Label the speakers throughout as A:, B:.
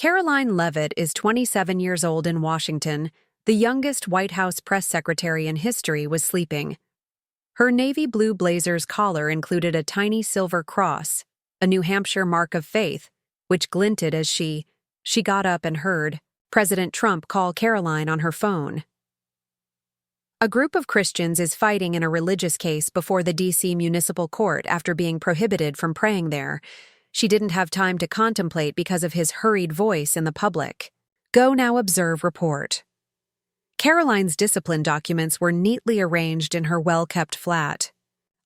A: Karoline Leavitt is 27 years old in Washington. The youngest White House press secretary in history was sleeping. Her navy blue blazer's collar included a tiny silver cross, a New Hampshire mark of faith, which glinted as she got up and heard President Trump call Karoline on her phone. A group of Christians is fighting in a religious case before the D.C. Municipal Court after being prohibited from praying there. She didn't have time to contemplate because of his hurried voice in the public. Go now observe report. Karoline's discipline documents were neatly arranged in her well-kept flat,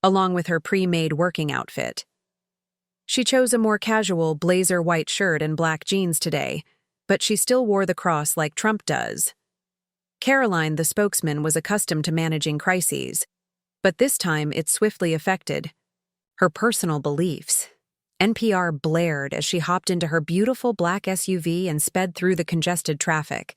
A: along with her pre-made working outfit. She chose a more casual blazer white shirt and black jeans today, but she still wore the cross like Trump does. Karoline, the spokesman, was accustomed to managing crises, but this time it swiftly affected her personal beliefs. NPR blared as she hopped into her beautiful black SUV and sped through the congested traffic.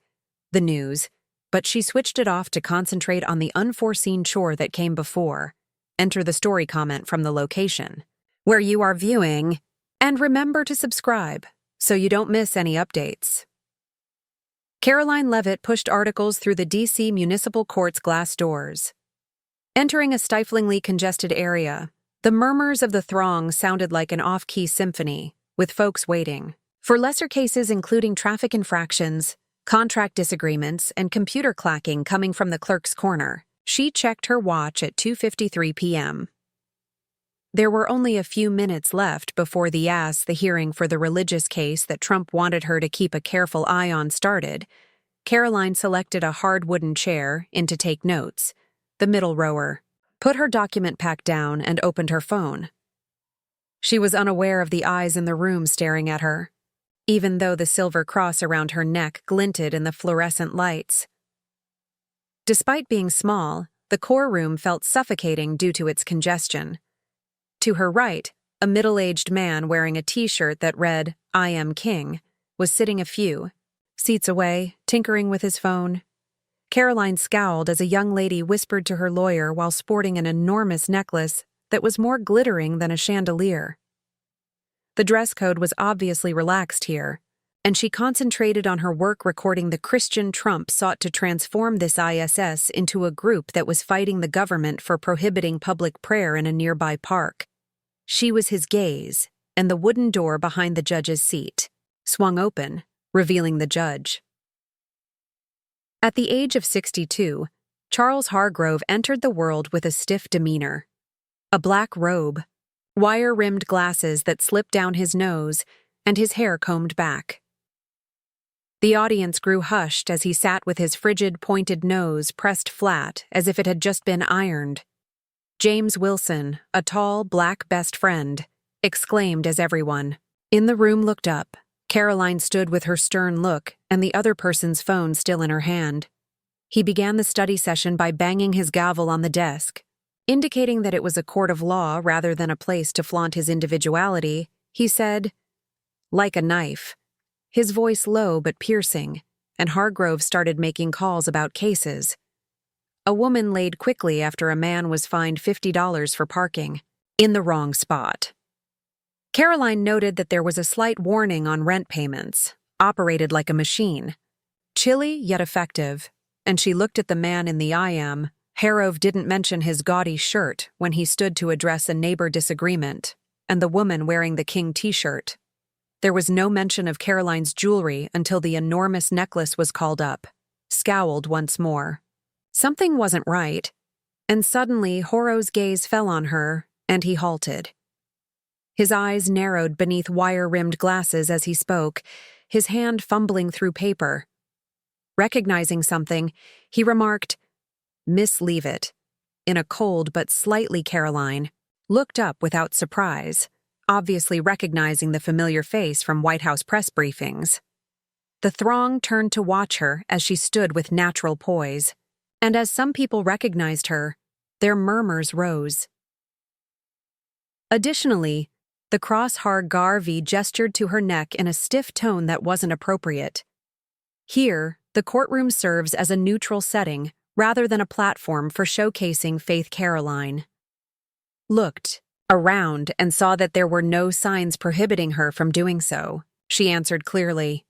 A: The news, but she switched it off to concentrate on the unforeseen chore that came before. Enter the story comment from the location where you are viewing, and remember to subscribe so you don't miss any updates. Karoline Leavitt pushed articles through the D.C. Municipal Court's glass doors. Entering a stiflingly congested area, the murmurs of the throng sounded like an off-key symphony, with folks waiting. For lesser cases including traffic infractions, contract disagreements, and computer clacking coming from the clerk's corner, she checked her watch at 2:53 p.m. There were only a few minutes left before the hearing for the religious case that Trump wanted her to keep a careful eye on started. Karoline selected a hard wooden chair in to take notes, the middle rower, put her document pack down, and opened her phone. She was unaware of the eyes in the room staring at her, even though the silver cross around her neck glinted in the fluorescent lights. Despite being small, the courtroom felt suffocating due to its congestion. To her right, a middle-aged man wearing a t-shirt that read, "I am king," was sitting a few seats away, tinkering with his phone. Karoline scowled as a young lady whispered to her lawyer while sporting an enormous necklace that was more glittering than a chandelier. The dress code was obviously relaxed here, and she concentrated on her work recording the Christian Trump sought to transform this ISS into a group that was fighting the government for prohibiting public prayer in a nearby park. She was his gaze, and the wooden door behind the judge's seat swung open, revealing the judge. At the age of 62, Charles Hargrove entered the world with a stiff demeanor. A black robe, wire-rimmed glasses that slipped down his nose, and his hair combed back. The audience grew hushed as he sat with his frigid, pointed nose pressed flat as if it had just been ironed. James Wilson, a tall, black best friend, exclaimed as everyone in the room looked up. Karoline stood with her stern look and the other person's phone still in her hand. He began the study session by banging his gavel on the desk. Indicating that it was a court of law rather than a place to flaunt his individuality, he said, "Like a knife," his voice low but piercing, and Hargrove started making calls about cases. A woman laid quickly after a man was fined $50 for parking in the wrong spot. Karoline noted that there was a slight warning on rent payments, operated like a machine. Chilly yet effective, and she looked at the man in the IM. Hargrove didn't mention his gaudy shirt when he stood to address a neighbor disagreement, and the woman wearing the king t-shirt. There was no mention of Karoline's jewelry until the enormous necklace was called up, scowled once more. Something wasn't right, and suddenly Hargrove's gaze fell on her, and he halted. His eyes narrowed beneath wire-rimmed glasses as he spoke, his hand fumbling through paper. Recognizing something, he remarked, "Miss Leavitt," in a cold but slightly Karoline, looked up without surprise, obviously recognizing the familiar face from White House press briefings. The throng turned to watch her as she stood with natural poise, and as some people recognized her, their murmurs rose. Additionally, the cross Hargrove gestured to her neck in a stiff tone that wasn't appropriate. Here, the courtroom serves as a neutral setting rather than a platform for showcasing Faith. Karoline looked around and saw that there were no signs prohibiting her from doing so. She answered clearly,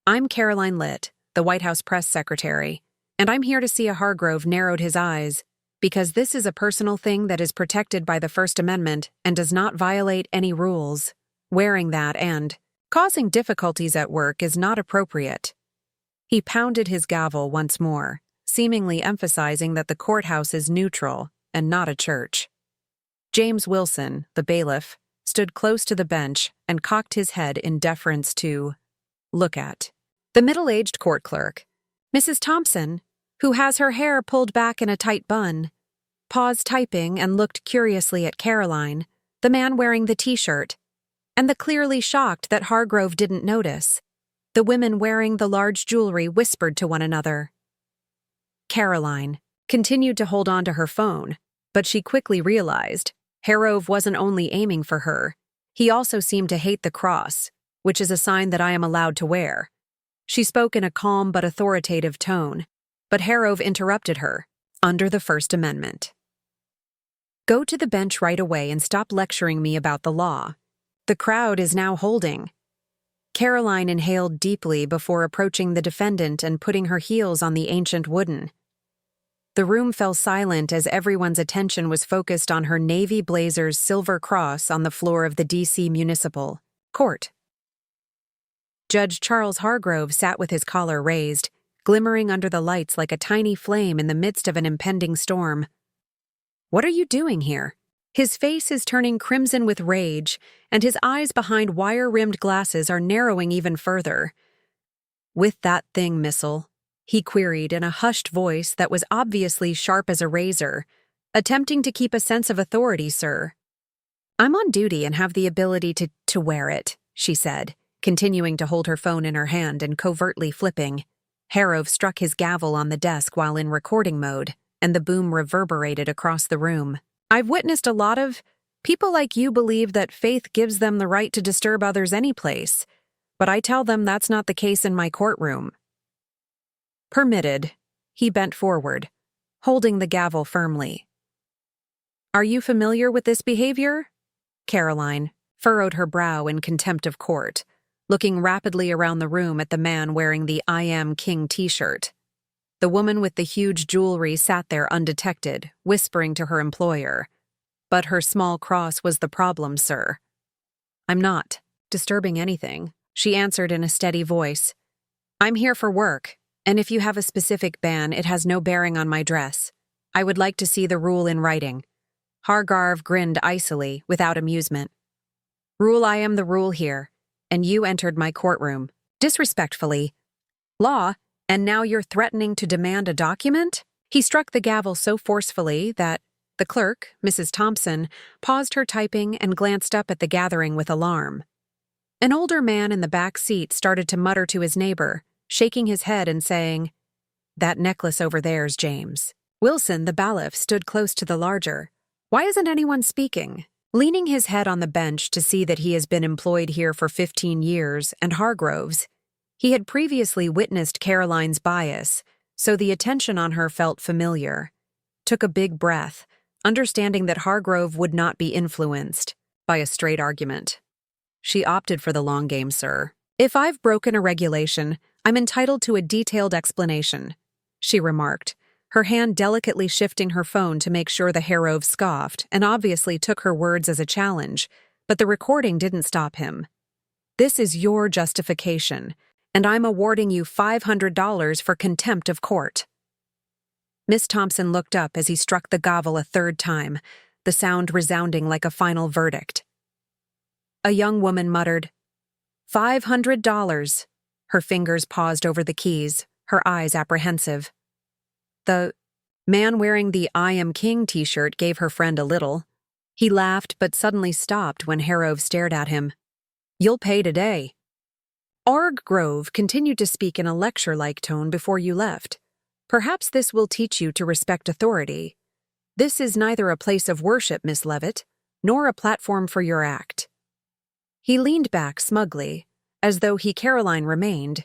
A: I'm Karoline Leavitt, the White House press secretary, and I'm here to see a Hargrove narrowed his eyes, because this is a personal thing that is protected by the First Amendment and does not violate any rules. Wearing that and causing difficulties at work is not appropriate. He pounded his gavel once more, seemingly emphasizing that the courthouse is neutral and not a church. James Wilson, the bailiff, stood close to the bench and cocked his head in deference to look at the middle-aged court clerk. Mrs. Thompson, who has her hair pulled back in a tight bun, paused typing and looked curiously at Karoline, the man wearing the t-shirt, and the clearly shocked that Hargrove didn't notice. The women wearing the large jewelry whispered to one another. Karoline continued to hold on to her phone, but she quickly realized Hargrove wasn't only aiming for her, he also seemed to hate the cross, which is a sign that I am allowed to wear. She spoke in a calm but authoritative tone, but Hargrove interrupted her, under the First Amendment. Go to the bench right away and stop lecturing me about the law. The crowd is now holding. Karoline inhaled deeply before approaching the defendant and putting her heels on the ancient wooden. The room fell silent as everyone's attention was focused on her navy blazer's silver cross on the floor of the D.C. Municipal Court. Judge Charles Hargrove sat with his collar raised, glimmering under the lights like a tiny flame in the midst of an impending storm. What are you doing here? His face is turning crimson with rage, and his eyes behind wire-rimmed glasses are narrowing even further. With that thing, missile, he queried in a hushed voice that was obviously sharp as a razor, attempting to keep a sense of authority, sir. I'm on duty and have the ability to wear it, she said, continuing to hold her phone in her hand and covertly flipping. Hargrove struck his gavel on the desk while in recording mode, and the boom reverberated across the room. I've witnessed a lot of people like you believe that faith gives them the right to disturb others any place, but I tell them that's not the case in my courtroom. Permitted. He bent forward, holding the gavel firmly. Are you familiar with this behavior? Karoline furrowed her brow in contempt of court, looking rapidly around the room at the man wearing the I Am King t-shirt. The woman with the huge jewelry sat there undetected, whispering to her employer. But her small cross was the problem, sir. I'm not disturbing anything, she answered in a steady voice. I'm here for work, and if you have a specific ban, it has no bearing on my dress. I would like to see the rule in writing. Hargrove grinned icily, without amusement. Rule, I am the rule here, and you entered my courtroom, disrespectfully. Law, and now you're threatening to demand a document? He struck the gavel so forcefully that the clerk, Mrs. Thompson, paused her typing and glanced up at the gathering with alarm. An older man in the back seat started to mutter to his neighbor, shaking his head and saying, That necklace over there's James. Wilson, the bailiff, stood close to the larger. Why isn't anyone speaking? Leaning his head on the bench to see that he has been employed here for 15 years and Hargrove's, he had previously witnessed Karoline's bias, so the attention on her felt familiar. Took a big breath, understanding that Hargrove would not be influenced by a straight argument. She opted for the long game, sir. If I've broken a regulation, I'm entitled to a detailed explanation, she remarked, her hand delicately shifting her phone to make sure the Hargrove scoffed and obviously took her words as a challenge, but the recording didn't stop him. This is your justification, and I'm awarding you $500 for contempt of court. Miss Thompson looked up as he struck the gavel a third time, the sound resounding like a final verdict. A young woman muttered, $500. Her fingers paused over the keys, her eyes apprehensive. The man wearing the I Am King t-shirt gave her friend a little. He laughed but suddenly stopped when Hargrove stared at him. You'll pay today. Hargrove continued to speak in a lecture-like tone before you left. Perhaps this will teach you to respect authority. This is neither a place of worship, Miss Leavitt, nor a platform for your act. He leaned back smugly, as though Karoline remained,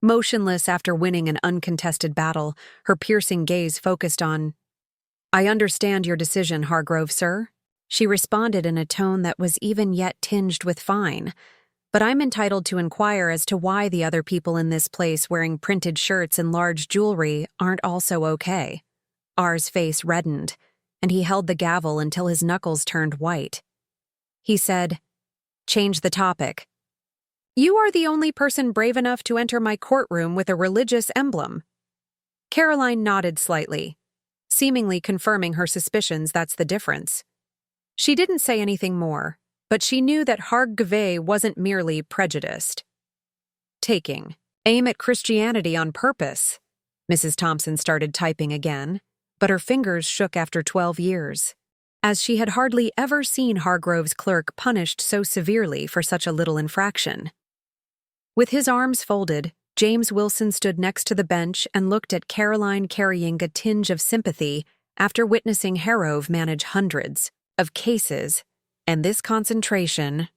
A: motionless after winning an uncontested battle, her piercing gaze focused on. I understand your decision, Hargrove, sir, she responded in a tone that was even yet tinged with fine. but I'm entitled to inquire as to why the other people in this place wearing printed shirts and large jewelry aren't also okay. R's face reddened, and he held the gavel until his knuckles turned white. He said, "Change the topic. You are the only person brave enough to enter my courtroom with a religious emblem." Karoline nodded slightly, seemingly confirming her suspicions that's the difference. She didn't say anything more, but she knew that Hargve wasn't merely prejudiced. Taking aim at Christianity on purpose. Mrs. Thompson started typing again, but her fingers shook after 12 years, as she had hardly ever seen Hargrove's clerk punished so severely for such a little infraction. With his arms folded, James Wilson stood next to the bench and looked at Karoline, carrying a tinge of sympathy after witnessing Harrove manage hundreds of cases, and this concentration.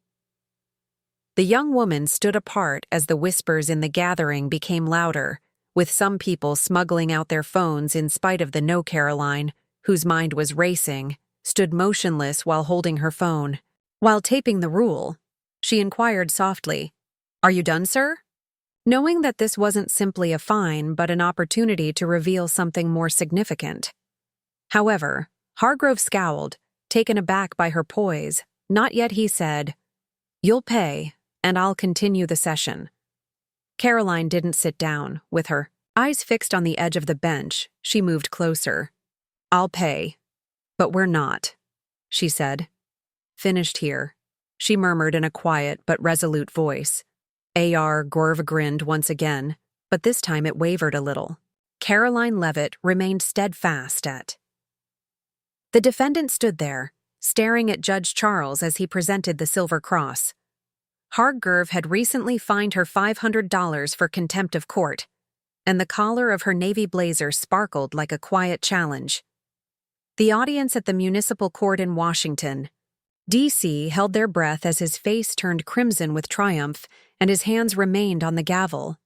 A: The young woman stood apart as the whispers in the gathering became louder, with some people smuggling out their phones in spite of the no Karoline, whose mind was racing, stood motionless while holding her phone. While taping the rule, she inquired softly, "Are you done, sir?" Knowing that this wasn't simply a fine but an opportunity to reveal something more significant. However, Hargrove scowled, taken aback by her poise. "Not yet," he said. "You'll pay, and I'll continue the session." Karoline didn't sit down. With her eyes fixed on the edge of the bench, she moved closer. "I'll pay, but we're not," she said. "Finished here," she murmured in a quiet but resolute voice. A.R. Gorv grinned once again, but this time it wavered a little. Karoline Leavitt remained steadfast at. The defendant stood there, staring at Judge Charles as he presented the silver cross. Hargrove had recently fined her $500 for contempt of court, and the collar of her navy blazer sparkled like a quiet challenge. The audience at the municipal court in Washington, D.C., held their breath as his face turned crimson with triumph and his hands remained on the gavel.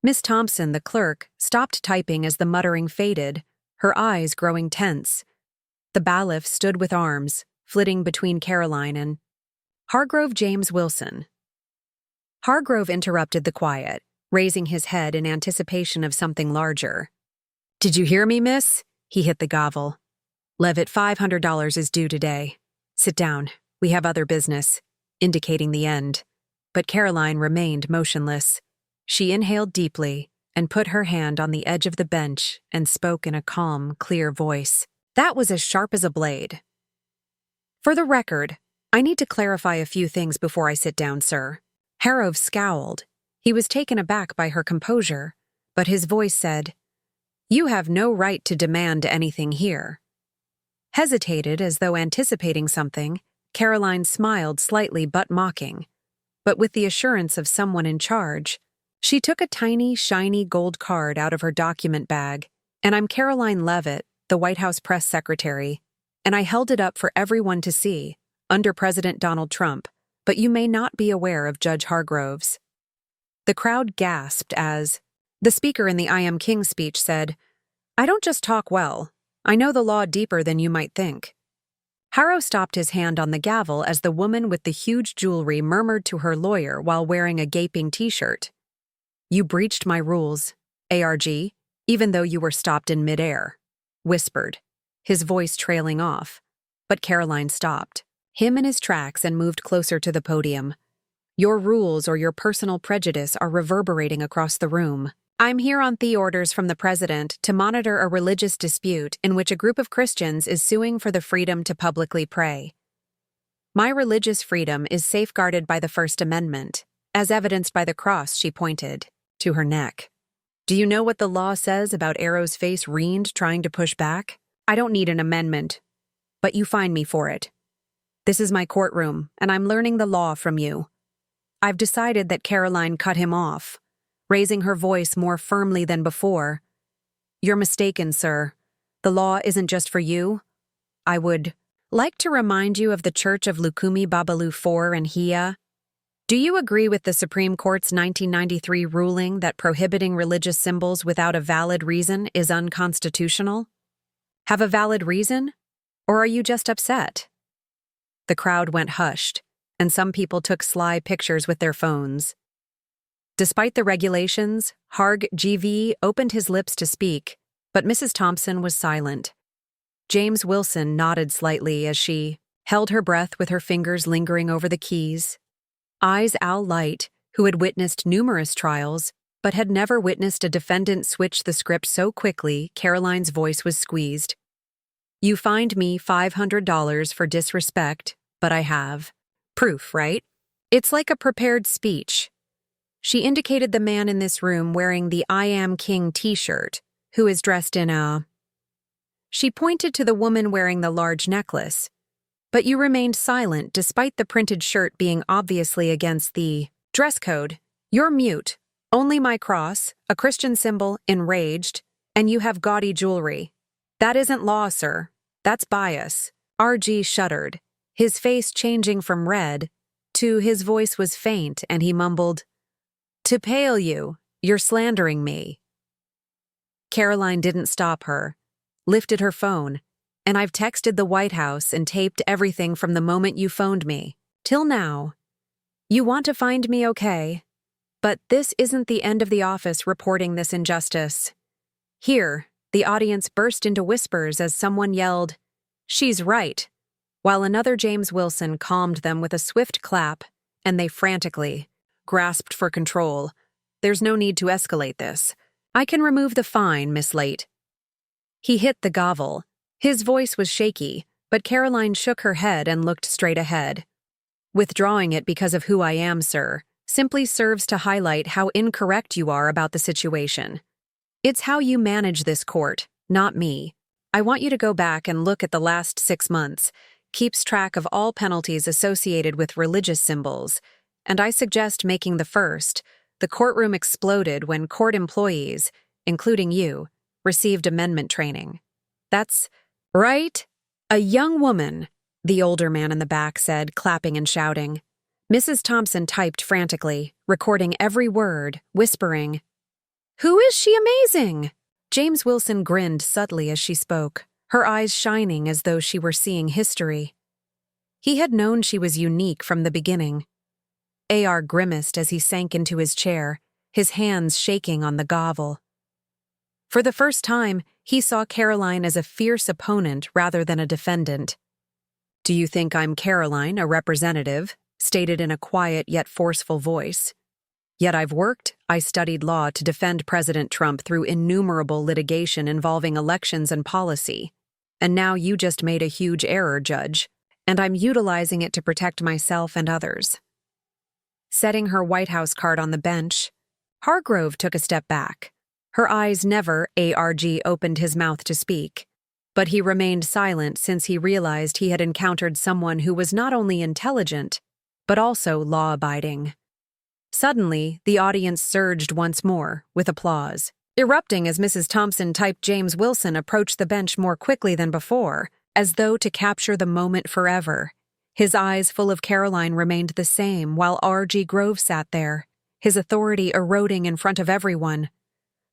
A: Miss Thompson, the clerk, stopped typing as the muttering faded, her eyes growing tense. The bailiff stood with arms, flitting between Karoline and Hargrove. James Wilson. Hargrove interrupted the quiet, raising his head in anticipation of something larger. "Did you hear me, miss?" He hit the gavel. "Leavitt, $500 is due today. Sit down. We have other business," indicating the end. But Karoline remained motionless. She inhaled deeply and put her hand on the edge of the bench and spoke in a calm, clear voice. That was as sharp as a blade. "For the record, I need to clarify a few things before I sit down, sir." Harrove scowled. He was taken aback by her composure, but his voice said, "You have no right to demand anything here." Hesitated as though anticipating something, Karoline smiled slightly but mocking. But with the assurance of someone in charge, she took a tiny, shiny gold card out of her document bag, and "I'm Karoline Leavitt, the White House press secretary, and I held it up for everyone to see, under President Donald Trump, but you may not be aware of Judge Hargrove's." The crowd gasped as the speaker in the I Am King speech said, "I don't just talk well. I know the law deeper than you might think." Harrow stopped his hand on the gavel as the woman with the huge jewelry murmured to her lawyer while wearing a gaping T-shirt. "You breached my rules, ARG, even though you were stopped in midair," whispered, his voice trailing off. But Karoline stopped him in his tracks and moved closer to the podium. "Your rules or your personal prejudice are reverberating across the room. I'm here on the orders from the president to monitor a religious dispute in which a group of Christians is suing for the freedom to publicly pray. My religious freedom is safeguarded by the First Amendment, as evidenced by the cross," she pointed to her neck. "Do you know what the law says about Arrow's face Reend trying to push back? I don't need an amendment, but you fine me for it. This is my courtroom, and I'm learning the law from you." I've decided that Karoline cut him off, raising her voice more firmly than before. "You're mistaken, sir. The law isn't just for you. I would like to remind you of the Church of Lukumi Babalu IV and Hia. Do you agree with the Supreme Court's 1993 ruling that prohibiting religious symbols without a valid reason is unconstitutional? Have a valid reason? Or are you just upset?" The crowd went hushed, and some people took sly pictures with their phones. Despite the regulations, Harg GV opened his lips to speak, but Mrs. Thompson was silent. James Wilson nodded slightly as she held her breath with her fingers lingering over the keys. Eyes Al Light, who had witnessed numerous trials, but had never witnessed a defendant switch the script so quickly, Karoline's voice was squeezed. You fined me $500 for disrespect, but I have proof, right? It's like a prepared speech. She indicated the man in this room wearing the I Am King t-shirt, who is dressed in a... She pointed to the woman wearing the large necklace. But you remained silent despite the printed shirt being obviously against the dress code. You're mute. Only my cross, a Christian symbol, enraged, and you have gaudy jewelry. That isn't law, sir. That's bias. RG shuddered, his face changing from red to his voice was faint, and he mumbled, To pale you, you're slandering me. Karoline didn't stop her, lifted her phone, and I've texted the White House and taped everything from the moment you phoned me, till now. You want to find me, okay? But this isn't the end of the office reporting this injustice. Here, the audience burst into whispers as someone yelled, She's right, while another James Wilson calmed them with a swift clap, and they frantically grasped for control. There's no need to escalate this. I can remove the fine, Miss Late. He hit the gavel. His voice was shaky, but Karoline shook her head and looked straight ahead. Withdrawing it because of who I am, sir, simply serves to highlight how incorrect you are about the situation. It's how you manage this court, not me. I want you to go back and look at the last 6 months, keeps track of all penalties associated with religious symbols, and I suggest making the first. The courtroom exploded when court employees, including you, received amendment training. That's right? A young woman, the older man in the back said, clapping and shouting. Mrs. Thompson typed frantically, recording every word, whispering, Who is she amazing? James Wilson grinned subtly as she spoke, her eyes shining as though she were seeing history. He had known she was unique from the beginning. AR grimaced as he sank into his chair, his hands shaking on the gavel. For the first time, he saw Karoline as a fierce opponent rather than a defendant. Do you think I'm Karoline, a representative? Stated in a quiet yet forceful voice. Yet I studied law to defend President Trump through innumerable litigation involving elections and policy. And now you just made a huge error, Judge, and I'm utilizing it to protect myself and others. Setting her White House card on the bench, Hargrove took a step back. Her eyes never, ARG opened his mouth to speak. But he remained silent since he realized he had encountered someone who was not only intelligent, but also law-abiding. Suddenly, the audience surged once more, with applause, erupting as Mrs. Thompson typed James Wilson approached the bench more quickly than before, as though to capture the moment forever. His eyes full of Karoline remained the same while R.G. Grove sat there, his authority eroding in front of everyone.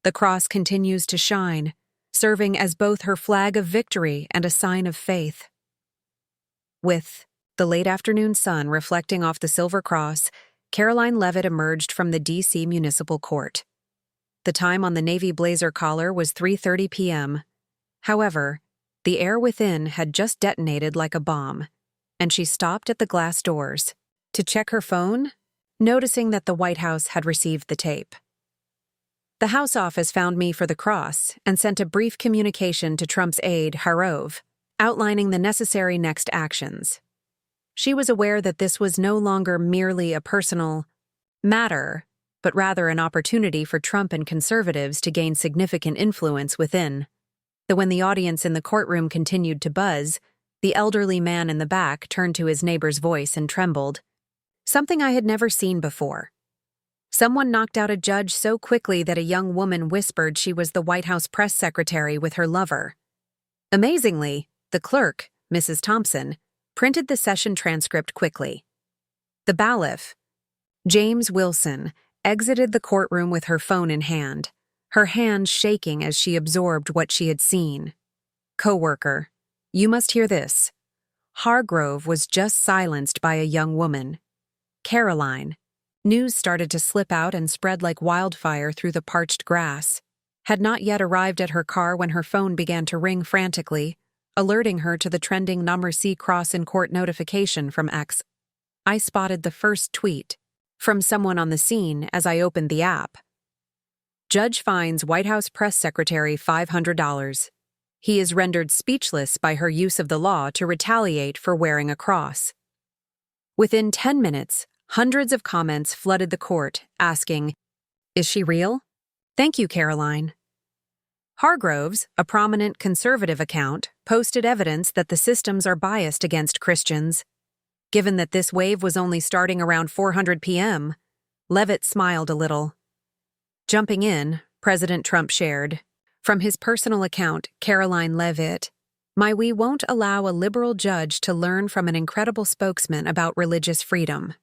A: The cross continues to shine, serving as both her flag of victory and a sign of faith. With the late afternoon sun reflecting off the silver cross, Karoline Leavitt emerged from the D.C. Municipal Court. The time on the navy blazer collar was 3:30 p.m. However, the air within had just detonated like a bomb, and she stopped at the glass doors to check her phone, noticing that the White House had received the tape. The House office found me for the cross and sent a brief communication to Trump's aide, Harov, outlining the necessary next actions. She was aware that this was no longer merely a personal matter, but rather an opportunity for Trump and conservatives to gain significant influence within. Though when the audience in the courtroom continued to buzz, the elderly man in the back turned to his neighbor's voice and trembled. Something I had never seen before. Someone knocked out a judge so quickly that a young woman whispered she was the White House press secretary with her lover. Amazingly, the clerk, Mrs. Thompson, printed the session transcript quickly. The bailiff, James Wilson, exited the courtroom with her phone in hand, her hands shaking as she absorbed what she had seen. "Coworker, you must hear this. Hargrove was just silenced by a young woman. Karoline. News started to slip out and spread like wildfire through the parched grass. Had not yet arrived at her car when her phone began to ring frantically, alerting her to the trending number C cross in court notification from X. I spotted the first tweet from someone on the scene as I opened the app. Judge fines White House press secretary $500. He is rendered speechless by her use of the law to retaliate for wearing a cross. Within 10 minutes, hundreds of comments flooded the court, asking, "Is she real? Thank you, Karoline." Hargroves, a prominent conservative account, posted evidence that the systems are biased against Christians. Given that this wave was only starting around 400 p.m., Leavitt smiled a little. Jumping in, President Trump shared, from his personal account, Karoline Leavitt, "We won't allow a liberal judge to learn from an incredible spokesman about religious freedom."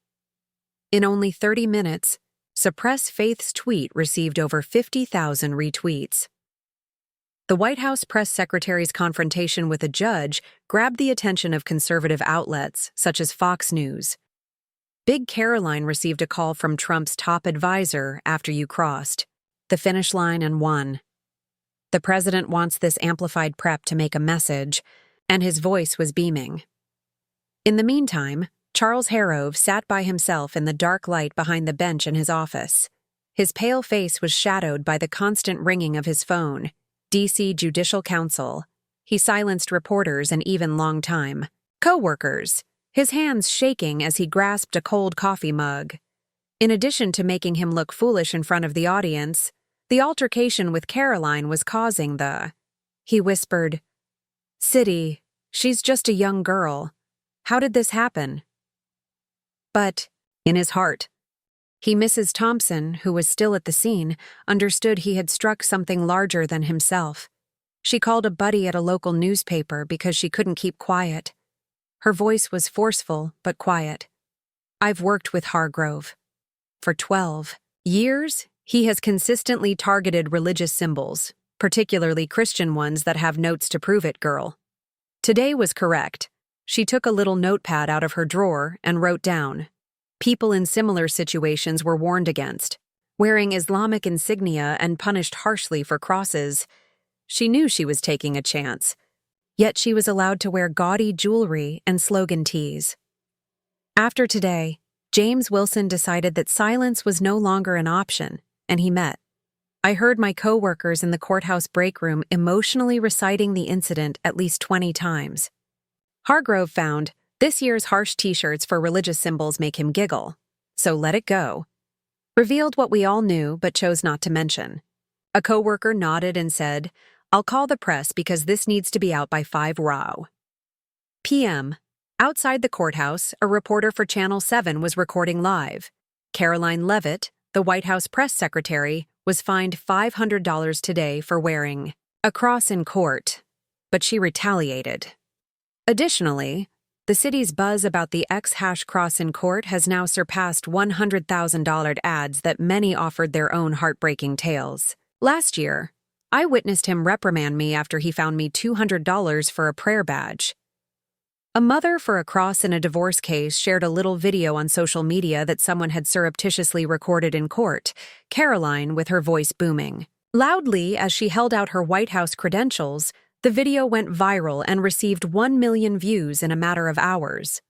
A: In only 30 minutes, Suppress Faith's tweet received over 50,000 retweets. The White House press secretary's confrontation with a judge grabbed the attention of conservative outlets, such as Fox News. Big Karoline received a call from Trump's top advisor after you crossed the finish line and won. The president wants this amplified prep to make a message, and his voice was beaming. In the meantime, Charles Harrove sat by himself in the dark light behind the bench in his office. His pale face was shadowed by the constant ringing of his phone. D.C. Judicial Council. He silenced reporters and even longtime co-workers, his hands shaking as he grasped a cold coffee mug. In addition to making him look foolish in front of the audience, the altercation with Karoline was causing he whispered, "City, she's just a young girl. How did this happen?" But, in his heart, Mrs. Thompson, who was still at the scene, understood he had struck something larger than himself. She called a buddy at a local newspaper because she couldn't keep quiet. Her voice was forceful but quiet. "I've worked with Hargrove. For 12 years, he has consistently targeted religious symbols, particularly Christian ones that have notes to prove it, girl." Today was correct. She took a little notepad out of her drawer and wrote down, "People in similar situations were warned against wearing Islamic insignia and punished harshly for crosses." She knew she was taking a chance, yet she was allowed to wear gaudy jewelry and slogan tees. After today, James Wilson decided that silence was no longer an option, and he met. I heard my co-workers in the courthouse break room emotionally reciting the incident at least 20 times. Hargrove found this year's harsh t-shirts for religious symbols make him giggle, so let it go. Revealed what we all knew but chose not to mention. A co-worker nodded and said, "I'll call the press because this needs to be out by 5 p.m. Outside the courthouse, a reporter for Channel 7 was recording live. Karoline Leavitt, the White House press secretary, was fined $500 today for wearing a cross in court, but she retaliated. Additionally, the city's buzz about the X# cross in court has now surpassed $100,000 ads that many offered their own heartbreaking tales. Last year, I witnessed him reprimand me after he found me $200 for a prayer badge. A mother for a cross in a divorce case shared a little video on social media that someone had surreptitiously recorded in court, Karoline with her voice booming loudly as she held out her White House credentials. The video went viral and received 1 million views in a matter of hours.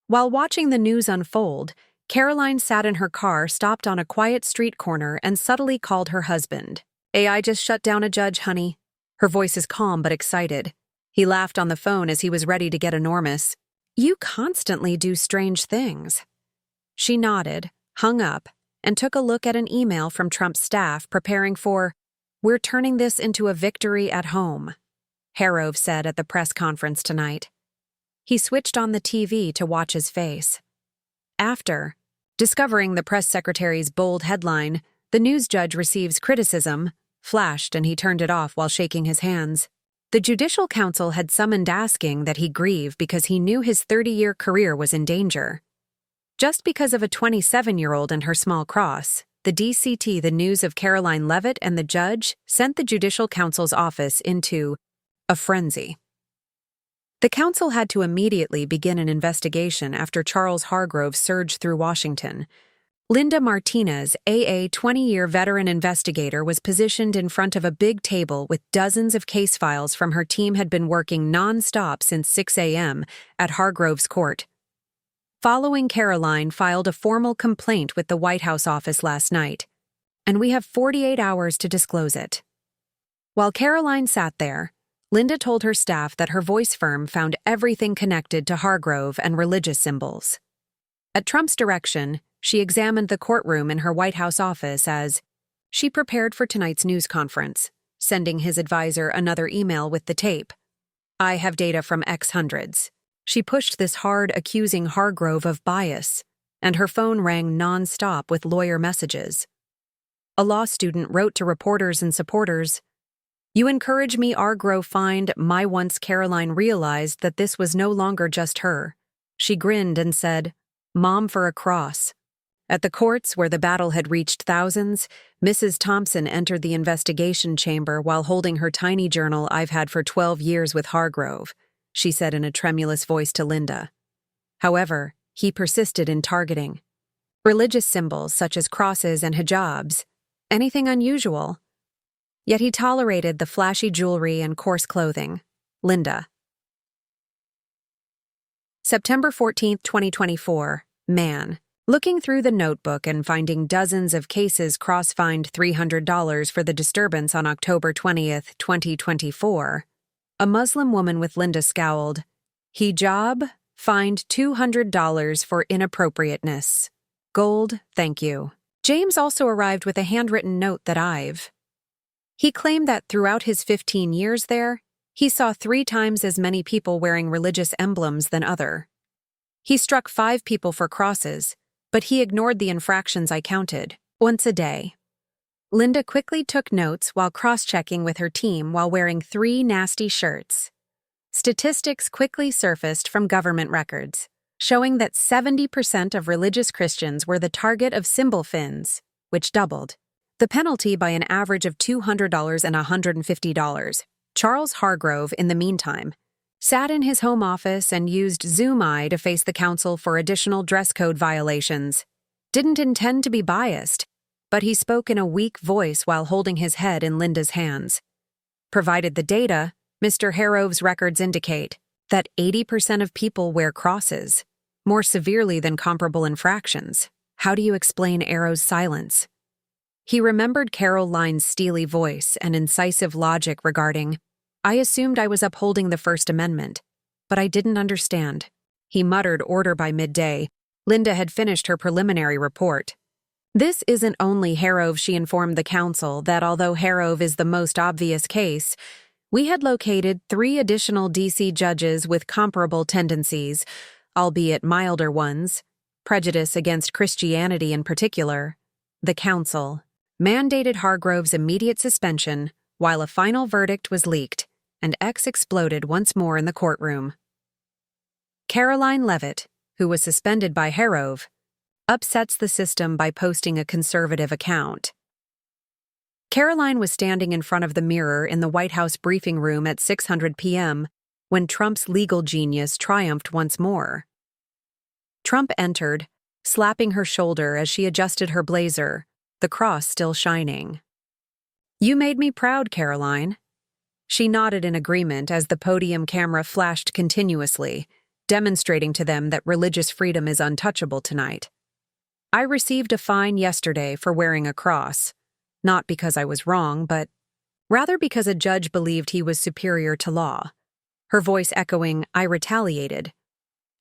A: While watching the news unfold, Karoline sat in her car, stopped on a quiet street corner, and subtly called her husband. "I just shut down a judge, honey." Her voice is calm but excited. He laughed on the phone as he was ready to get enormous. "You constantly do strange things." She nodded, hung up, and took a look at an email from Trump's staff preparing for, "We're turning this into a victory at home," Harrove said at the press conference tonight. He switched on the TV to watch his face. After discovering the press secretary's bold headline, "The news judge receives criticism," flashed and he turned it off while shaking his hands. The Judicial Council had summoned asking that he grieve because he knew his 30-year career was in danger. Just because of a 27-year-old and her small cross, the DCT, the news of Karoline Leavitt and the judge, sent the Judicial Council's office into a frenzy. The council had to immediately begin an investigation after Charles Hargrove surged through Washington. Linda Martinez, AA 20-year veteran investigator, was positioned in front of a big table with dozens of case files from her team had been working non-stop since 6 a.m. at Hargrove's court. Following, Karoline filed a formal complaint with the White House office last night, and we have 48 hours to disclose it. While Karoline sat there, Linda told her staff that her voice firm found everything connected to Hargrove and religious symbols. At Trump's direction, she examined the courtroom in her White House office as she prepared for tonight's news conference, sending his advisor another email with the tape. "I have data from X hundreds." She pushed this hard, accusing Hargrove of bias, and her phone rang non-stop with lawyer messages. A law student wrote to reporters and supporters, "You encourage me, Hargrove find my." Once Karoline realized that this was no longer just her, she grinned and said, "Mom for a cross." At the courts, where the battle had reached thousands, Mrs. Thompson entered the investigation chamber while holding her tiny journal. "I've had for 12 years with Hargrove," she said in a tremulous voice to Linda. However, he persisted in targeting religious symbols such as crosses and hijabs. Anything unusual? Yet he tolerated the flashy jewelry and coarse clothing. Linda. September 14, 2024. Man. Looking through the notebook and finding dozens of cases, Cross fined $300 for the disturbance on October 20, 2024. A Muslim woman with Linda scowled. Hijab, fined $200 for inappropriateness. Gold, thank you. James also arrived with a handwritten note that he claimed that throughout his 15 years there, he saw 3 times as many people wearing religious emblems than other. He struck 5 people for crosses, but he ignored the infractions I counted, once a day. Linda quickly took notes while cross-checking with her team while wearing 3 nasty shirts. Statistics quickly surfaced from government records, showing that 70% of religious Christians were the target of symbol fins, which doubled the penalty by an average of $200 and $150. Charles Hargrove, in the meantime, sat in his home office and used Zoom to face the council for additional dress code violations. Didn't intend to be biased, but he spoke in a weak voice while holding his head in Linda's hands. Provided the data, Mr. Hargrove's records indicate that 80% of people wear crosses, more severely than comparable infractions. How do you explain Arrow's silence? He remembered Karoline's steely voice and incisive logic regarding, "I assumed I was upholding the First Amendment, but I didn't understand." He muttered order by midday. Linda had finished her preliminary report. "This isn't only Hargrove," she informed the council, that although Hargrove is the most obvious case, we had located 3 additional D.C. judges with comparable tendencies, albeit milder ones, prejudice against Christianity in particular. The council mandated Hargrove's immediate suspension while a final verdict was leaked, and X exploded once more in the courtroom. Karoline Leavitt, who was suspended by Hargrove, upsets the system by posting a conservative account. Karoline was standing in front of the mirror in the White House briefing room at 6:00 p.m. when Trump's legal genius triumphed once more. Trump entered, slapping her shoulder as she adjusted her blazer, the cross still shining. "You made me proud, Karoline." She nodded in agreement as the podium camera flashed continuously, demonstrating to them that religious freedom is untouchable tonight. "I received a fine yesterday for wearing a cross, not because I was wrong, but rather because a judge believed he was superior to law." Her voice echoing, "I retaliated.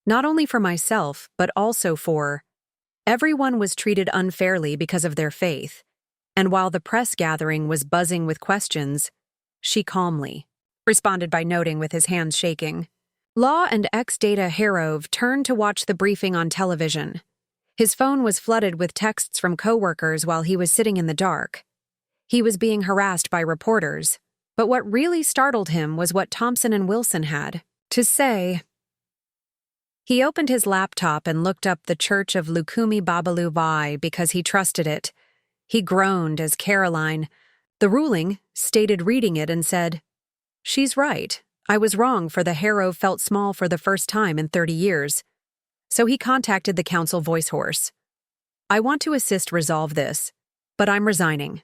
A: Not only for myself, but also for everyone was treated unfairly because of their faith." And while the press gathering was buzzing with questions, she calmly responded by noting with his hands shaking. Law and ex-data Hargrove turned to watch the briefing on television. His phone was flooded with texts from coworkers while he was sitting in the dark. He was being harassed by reporters, but what really startled him was what Thompson and Wilson had to say. He opened his laptop and looked up the Church of Lukumi Babalu Vai because he trusted it. He groaned as Karoline, the ruling, stated reading it and said, "She's right. I was wrong, for the harrow felt small for the first time in 30 years. So he contacted the council voice horse. I want to assist resolve this, but I'm resigning.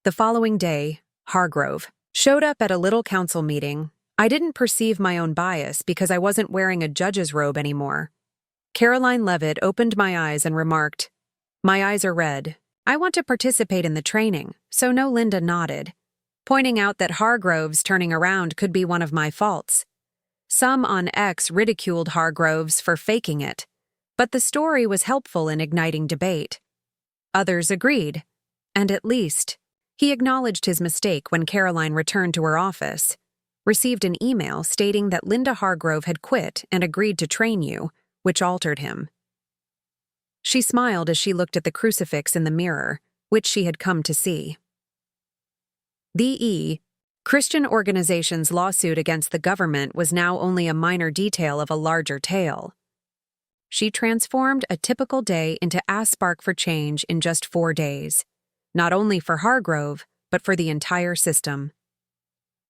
A: The following day, Hargrove showed up at a little council meeting. I didn't perceive my own bias because I wasn't wearing a judge's robe anymore. Karoline Leavitt opened my eyes and remarked, "My eyes are red. I want to participate in the training," so no Linda nodded, pointing out that Hargrove's turning around could be one of my faults. Some on X ridiculed Hargroves for faking it, but the story was helpful in igniting debate. Others agreed, and at least, he acknowledged his mistake when Karoline returned to her office, received an email stating that Linda Hargrove had quit and agreed to train you, which altered him. She smiled as she looked at the crucifix in the mirror, which she had come to see. The Christian organization's lawsuit against the government was now only a minor detail of a larger tale. She transformed a typical day into a spark for change in just 4 days, not only for Hargrove, but for the entire system.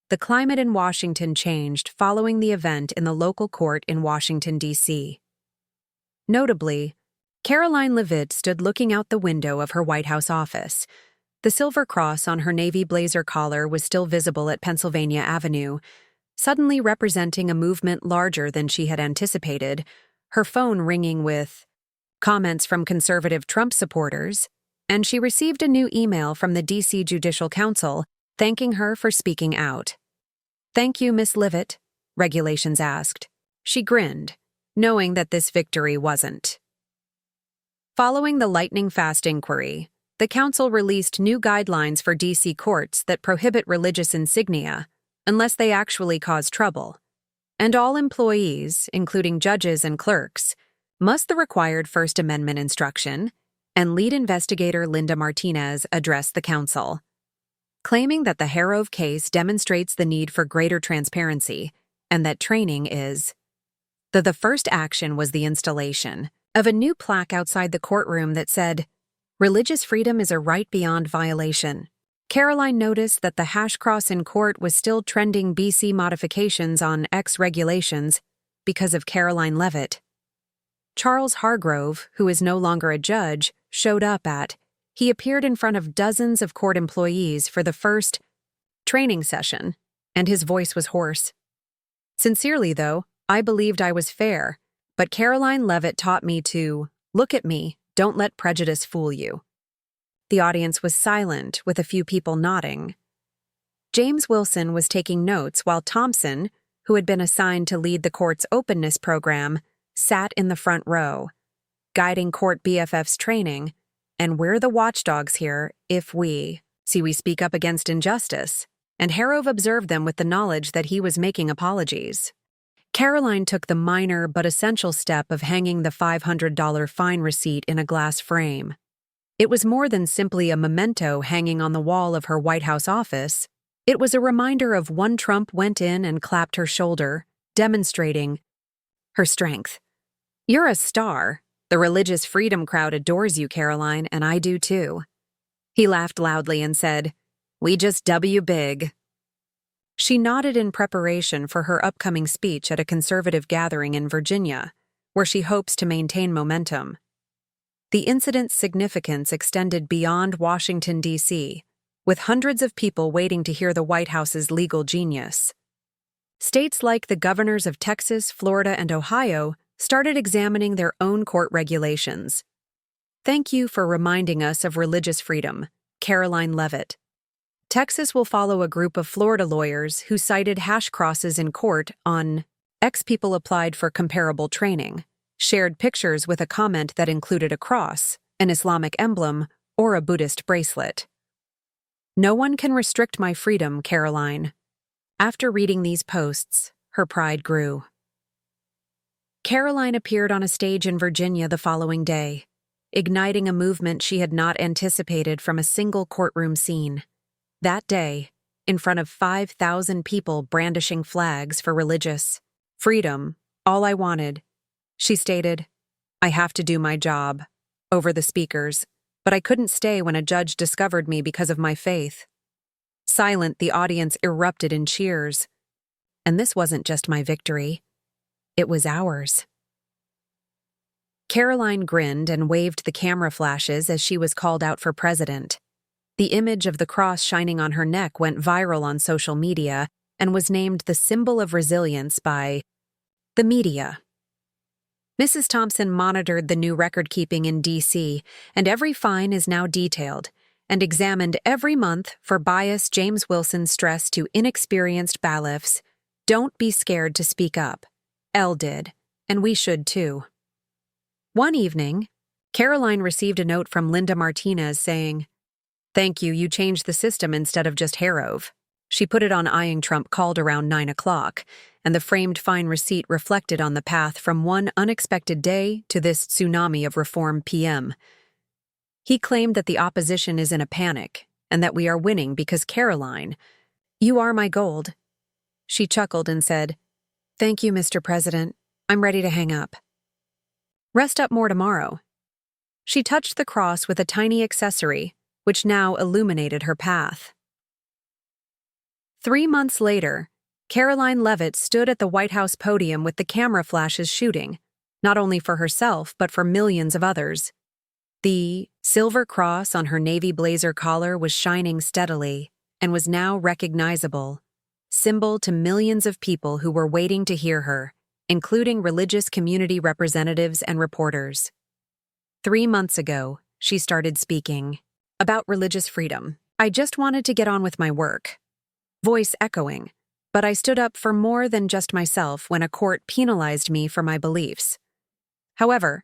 A: The climate in Washington changed following the event in the local court in Washington, D.C. Notably, Karoline Leavitt stood looking out the window of her White House office. The silver cross on her navy blazer collar was still visible at Pennsylvania Avenue, suddenly representing a movement larger than she had anticipated, her phone ringing with comments from conservative Trump supporters, and she received a new email from the D.C. Judicial Council thanking her for speaking out. "Thank you, Miss Leavitt," Regulations asked. She grinned, knowing that this victory wasn't. Following the lightning-fast inquiry, the council released new guidelines for D.C. courts that prohibit religious insignia unless they actually cause trouble, and all employees, including judges and clerks, must the required First Amendment instruction, and lead investigator Linda Martinez addressed the council, claiming that the Hargrove case demonstrates the need for greater transparency and that training is. The first action was the installation of a new plaque outside the courtroom that said, "Religious freedom is a right beyond violation." Karoline noticed that the hash cross in court was still trending BC modifications on X regulations because of Karoline Leavitt. Charles Hargrove, who is no longer a judge, showed up he appeared in front of dozens of court employees for the first training session, and his voice was hoarse. "Sincerely, though, I believed I was fair, but Karoline Leavitt taught me to look at me, don't let prejudice fool you." The audience was silent, with a few people nodding. James Wilson was taking notes while Thompson, who had been assigned to lead the court's openness program, sat in the front row, guiding court BFF's training, and we're the watchdogs here if we speak up against injustice, and Hargrove observed them with the knowledge that he was making apologies. Karoline took the minor but essential step of hanging the $500 fine receipt in a glass frame. It was more than simply a memento hanging on the wall of her White House office. It was a reminder of when Trump went in and clapped her shoulder, demonstrating her strength. "You're a star. The religious freedom crowd adores you, Karoline, and I do too." He laughed loudly and said, "We just W big." She nodded in preparation for her upcoming speech at a conservative gathering in Virginia, where she hopes to maintain momentum. The incident's significance extended beyond Washington, D.C., with hundreds of people waiting to hear the White House's legal genius. States like the governors of Texas, Florida, and Ohio started examining their own court regulations. "Thank you for reminding us of religious freedom," Karoline Leavitt. Texas will follow a group of Florida lawyers who cited hash crosses in court on X. People applied for comparable training, shared pictures with a comment that included a cross, an Islamic emblem, or a Buddhist bracelet. "No one can restrict my freedom, Karoline." After reading these posts, her pride grew. Karoline appeared on a stage in Virginia the following day, igniting a movement she had not anticipated from a single courtroom scene. That day, in front of 5,000 people brandishing flags for religious freedom, all I wanted, she stated, "I have to do my job," over the speakers, but I couldn't stay when a judge discovered me because of my faith. Silent, the audience erupted in cheers. And this wasn't just my victory. It was ours. Karoline grinned and waved the camera flashes as she was called out for president. The image of the cross shining on her neck went viral on social media and was named the symbol of resilience by the media. Mrs. Thompson monitored the new record-keeping in D.C., and every fine is now detailed, and examined every month for bias. James Wilson stressed to inexperienced bailiffs, "Don't be scared to speak up." Elle did, and we should too. One evening, Karoline received a note from Linda Martinez saying, "Thank you, you changed the system instead of just Harrove." She put it on Eyeing Trump called around 9 o'clock, and the framed fine receipt reflected on the path from one unexpected day to this tsunami of reform PM. He claimed that the opposition is in a panic, and that we are winning because Karoline, "You are my gold." She chuckled and said, "Thank you, Mr. President. I'm ready to hang up. Rest up more tomorrow." She touched the cross with a tiny accessory, which now illuminated her path. 3 months later, Karoline Leavitt stood at the White House podium with the camera flashes shooting, not only for herself but for millions of others. The silver cross on her navy blazer collar was shining steadily and was now recognizable, symbol to millions of people who were waiting to hear her, including religious community representatives and reporters. 3 months ago, she started speaking about religious freedom. "I just wanted to get on with my work." Voice echoing, "But I stood up for more than just myself when a court penalized me for my beliefs." However,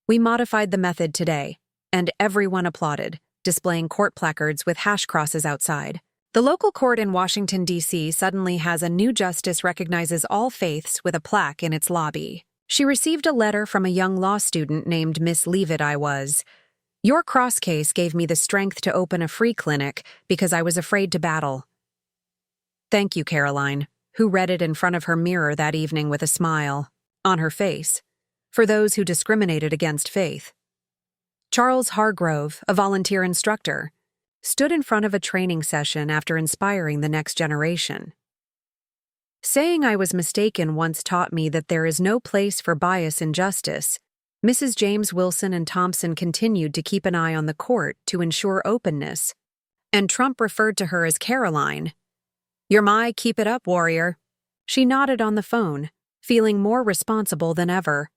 A: we modified the method today, and everyone applauded, displaying court placards with hash crosses outside. The local court in Washington, D.C. suddenly has a new justice recognizes all faiths with a plaque in its lobby. She received a letter from a young law student named Miss Leavitt. "Your cross case gave me the strength to open a free clinic because I was afraid to battle." Thank you, Karoline, who read it in front of her mirror that evening with a smile on her face, for those who discriminated against faith. Charles Hargrove, a volunteer instructor, stood in front of a training session after inspiring the next generation. "Saying I was mistaken once taught me that there is no place for bias in justice." Mrs. James Wilson and Thompson continued to keep an eye on the court to ensure openness, and Trump referred to her as Karoline. "You're my keep it up warrior." She nodded on the phone, feeling more responsible than ever.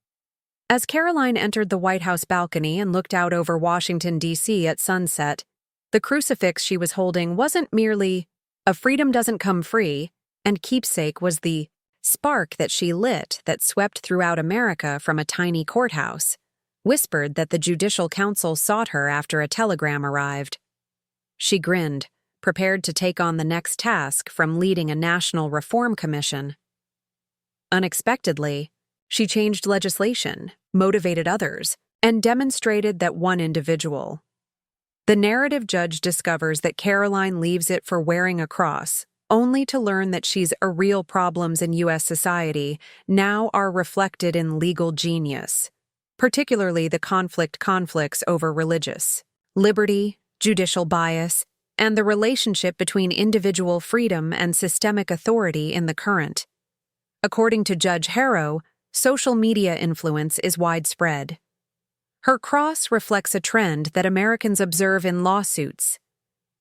A: As Karoline entered the White House balcony and looked out over Washington, D.C. at sunset, the crucifix she was holding wasn't merely a freedom doesn't come free, and keepsake was the spark that she lit that swept throughout America from a tiny courthouse, whispered that the Judicial Council sought her after a telegram arrived. She grinned, prepared to take on the next task from leading a national reform commission. Unexpectedly, she changed legislation, motivated others, and demonstrated that one individual. The narrative judge discovers that Karoline leaves it for wearing a cross, only to learn that she's a real problems in U.S. society now are reflected in legal genius, particularly the conflicts over religious liberty, judicial bias, and the relationship between individual freedom and systemic authority in the current. According to Judge Harrow, social media influence is widespread. Her cross reflects a trend that Americans observe in lawsuits: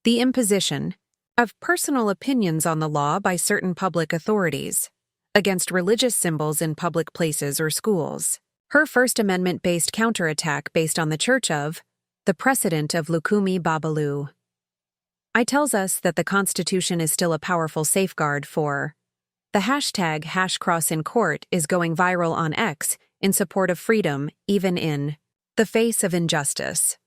A: the imposition of personal opinions on the law by certain public authorities against religious symbols in public places or schools. Her First Amendment-based counterattack based on the Church of the precedent of Lukumi Babalu. I tells us that the Constitution is still a powerful safeguard for the hashtag #hashcross in court is going viral on X in support of freedom, even in the face of injustice.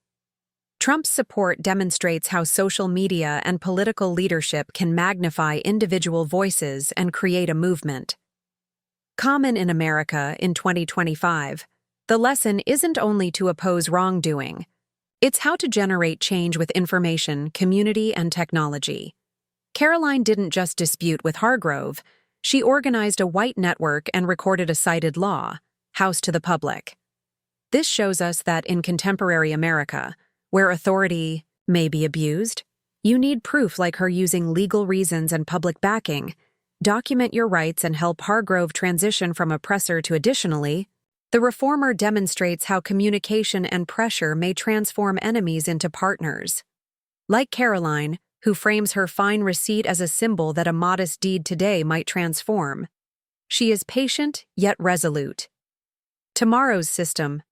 A: Trump's support demonstrates how social media and political leadership can magnify individual voices and create a movement. Common in America in 2025, the lesson isn't only to oppose wrongdoing, it's how to generate change with information, community, and technology. Karoline didn't just dispute with Hargrove, she organized a white network and recorded a cited law, House to the Public. This shows us that in contemporary America, where authority may be abused, you need proof like her using legal reasons and public backing, document your rights and help Hargrove transition from oppressor to additionally, the reformer demonstrates how communication and pressure may transform enemies into partners. Like Karoline, who frames her fine receipt as a symbol that a modest deed today might transform. She is patient yet resolute. Tomorrow's system